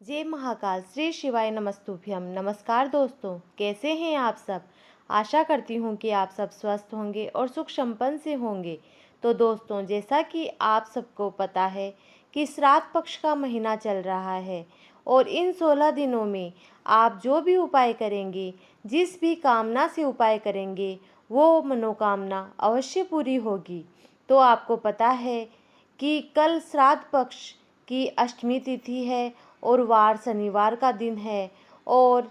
जय महाकाल। श्री शिवाय नमस्तुभ्यम। नमस्कार दोस्तों, कैसे हैं आप सब। आशा करती हूँ कि आप सब स्वस्थ होंगे और सुख संपन्न से होंगे। तो दोस्तों, जैसा कि आप सबको पता है कि श्राद्ध पक्ष का महीना चल रहा है और इन 16 दिनों में आप जो भी उपाय करेंगे, जिस भी कामना से उपाय करेंगे, वो मनोकामना अवश्य पूरी होगी। तो आपको पता है कि कल श्राद्ध पक्ष की अष्टमी तिथि है और वार शनिवार का दिन है और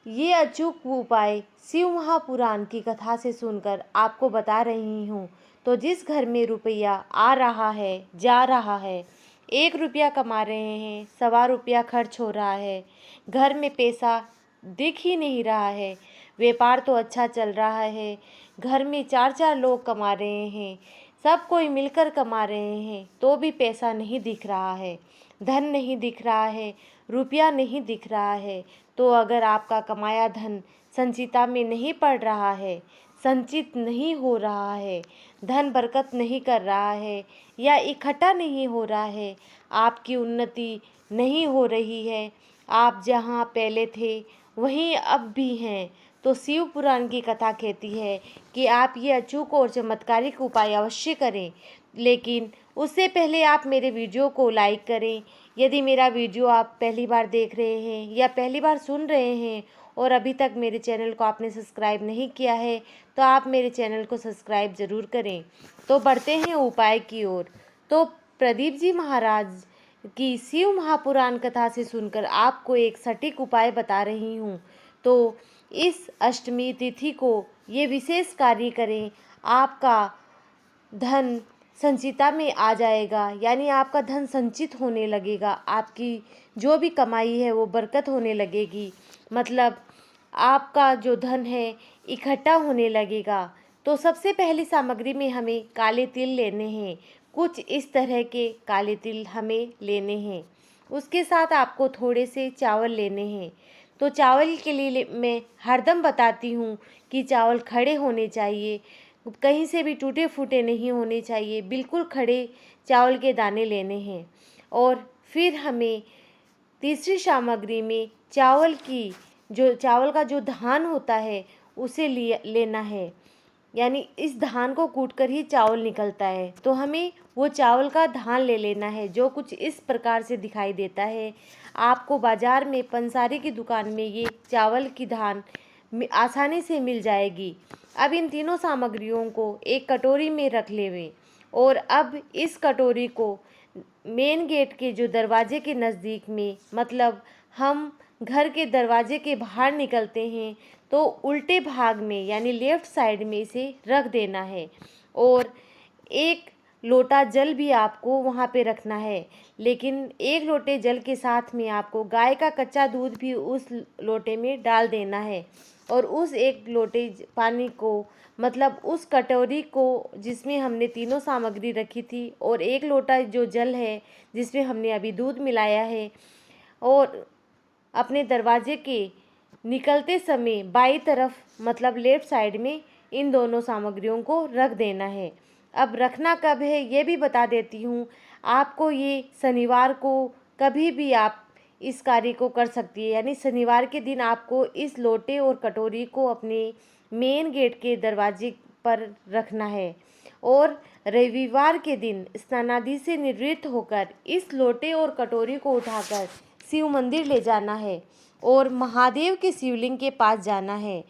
ये अचूक उपाय शिव महापुराण की कथा से सुनकर आपको बता रही हूँ। तो जिस घर में रुपया आ रहा है, जा रहा है, 1 रुपया कमा रहे हैं, 1.25 खर्च हो रहा है, घर में पैसा दिख ही नहीं रहा है, व्यापार तो अच्छा चल रहा है, घर में 4-4 लोग कमा रहे हैं, सब कोई मिलकर कमा रहे हैं, तो भी पैसा नहीं दिख रहा है, धन नहीं दिख रहा है, रुपया नहीं दिख रहा है। तो अगर आपका कमाया धन संचिता में नहीं पड़ रहा है, संचित नहीं हो रहा है, धन बरकत नहीं कर रहा है या इकट्ठा नहीं हो रहा है, आपकी उन्नति नहीं हो रही है, आप जहाँ पहले थे वहीं अब भी हैं, तो शिव पुराण की कथा कहती है कि आप ये अचूक और चमत्कारिक उपाय अवश्य करें। लेकिन उससे पहले आप मेरे वीडियो को लाइक करें। यदि मेरा वीडियो आप पहली बार देख रहे हैं या पहली बार सुन रहे हैं और अभी तक मेरे चैनल को आपने सब्सक्राइब नहीं किया है, तो आप मेरे चैनल को सब्सक्राइब ज़रूर करें। तो बढ़ते हैं उपाय की ओर। तो प्रदीप जी महाराज की शिव महापुराण कथा से सुनकर आपको एक सटीक उपाय बता रही हूँ। तो इस अष्टमी तिथि को ये विशेष कार्य करें, आपका धन संचिता में आ जाएगा, यानी आपका धन संचित होने लगेगा, आपकी जो भी कमाई है वो बरकत होने लगेगी, मतलब आपका जो धन है इकट्ठा होने लगेगा। तो सबसे पहली सामग्री में हमें काले तिल लेने हैं, कुछ इस तरह के काले तिल हमें लेने हैं। उसके साथ आपको थोड़े से चावल लेने हैं। तो चावल के लिए मैं हरदम बताती हूँ कि चावल खड़े होने चाहिए, कहीं से भी टूटे फूटे नहीं होने चाहिए, बिल्कुल खड़े चावल के दाने लेने हैं। और फिर हमें तीसरी सामग्री में चावल का जो धान होता है उसे लेना है, यानी इस धान को कूटकर ही चावल निकलता है, तो हमें वो चावल का धान ले लेना है, जो कुछ इस प्रकार से दिखाई देता है। आपको बाज़ार में पंसारी की दुकान में ये चावल की धान आसानी से मिल जाएगी। अब इन तीनों सामग्रियों को एक कटोरी में रख लेवें और अब इस कटोरी को मेन गेट के जो दरवाजे के नज़दीक में, मतलब हम घर के दरवाजे के बाहर निकलते हैं तो उल्टे भाग में यानी लेफ़्ट साइड में इसे रख देना है। और 1 लोटा जल भी आपको वहाँ पे रखना है, लेकिन 1 लोटे जल के साथ में आपको गाय का कच्चा दूध भी उस लोटे में डाल देना है। और उस 1 लोटे पानी को, मतलब उस कटोरी को जिसमें हमने तीनों सामग्री रखी थी, और 1 लोटा जो जल है जिसमें हमने अभी दूध मिलाया है, और अपने दरवाजे के निकलते समय बाईं तरफ, मतलब लेफ़्ट साइड में इन दोनों सामग्रियों को रख देना है। अब रखना कब है ये भी बता देती हूँ आपको। ये शनिवार को कभी भी आप इस कार्य को कर सकती है, यानी शनिवार के दिन आपको इस लोटे और कटोरी को अपने मेन गेट के दरवाजे पर रखना है। और रविवार के दिन स्नानादि से निवृत्त होकर इस लोटे और कटोरी को उठाकर शिव मंदिर ले जाना है और महादेव के शिवलिंग के पास जाना है।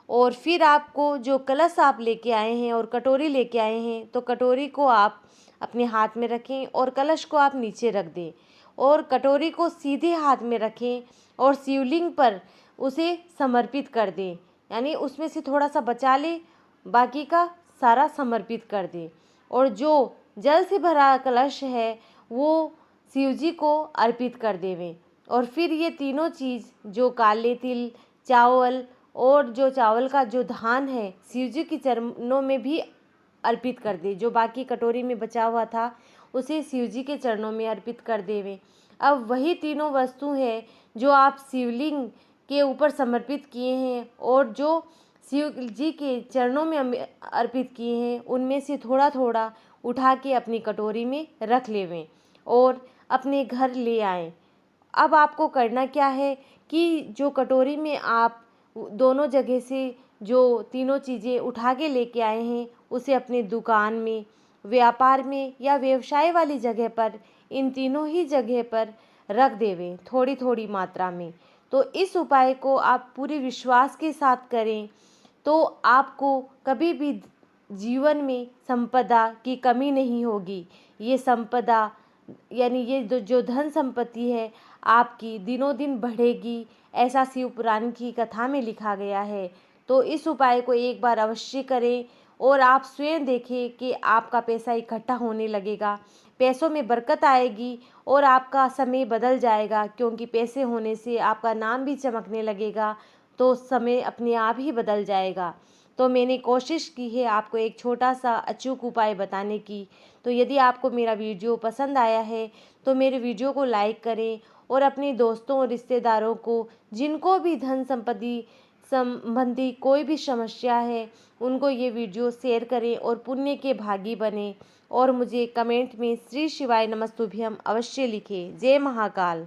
और फिर आपको जो कलश आप लेके आए हैं और कटोरी लेके आए हैं, तो कटोरी को आप अपने हाथ में रखें और कलश को आप नीचे रख दें और कटोरी को सीधे हाथ में रखें और शिवलिंग पर उसे समर्पित कर दें, यानी उसमें से थोड़ा सा बचा लें, बाकी का सारा समर्पित कर दें। और जो जल से भरा कलश है वो शिव जी को अर्पित कर देवें। और फिर ये तीनों चीज़, जो काले तिल, चावल और जो चावल का जो धान है, शिव जी के चरणों में भी अर्पित कर दे। जो बाकी कटोरी में बचा हुआ था उसे शिव जी के चरणों में अर्पित कर देवें। अब वही तीनों वस्तु है जो आप शिवलिंग के ऊपर समर्पित किए हैं और जो शिव जी के चरणों में अर्पित किए हैं, उनमें से थोड़ा थोड़ा उठा के अपनी कटोरी में रख लेवें और अपने घर ले आएँ। अब आपको करना क्या है कि जो कटोरी में आप दोनों जगह से जो तीनों चीज़ें उठा के लेके आए हैं उसे अपनी दुकान में, व्यापार में या व्यवसाय वाली जगह पर, इन तीनों ही जगह पर रख देवें थोड़ी थोड़ी मात्रा में। तो इस उपाय को आप पूरे विश्वास के साथ करें तो आपको कभी भी जीवन में संपदा की कमी नहीं होगी। ये संपदा यानी ये जो धन संपत्ति है आपकी दिनों दिन बढ़ेगी, ऐसा शिव पुराण की कथा में लिखा गया है। तो इस उपाय को एक बार अवश्य करें और आप स्वयं देखें कि आपका पैसा इकट्ठा होने लगेगा, पैसों में बरकत आएगी और आपका समय बदल जाएगा, क्योंकि पैसे होने से आपका नाम भी चमकने लगेगा, तो समय अपने आप ही बदल जाएगा। तो मैंने कोशिश की है आपको एक छोटा सा अचूक उपाय बताने की। तो यदि आपको मेरा वीडियो पसंद आया है तो मेरे वीडियो को लाइक करें और अपने दोस्तों और रिश्तेदारों को, जिनको भी धन संपत्ति संबंधी कोई भी समस्या है, उनको ये वीडियो शेयर करें और पुण्य के भागी बने। और मुझे कमेंट में श्री शिवाय नमस्तुभ्यम अवश्य लिखें। जय महाकाल।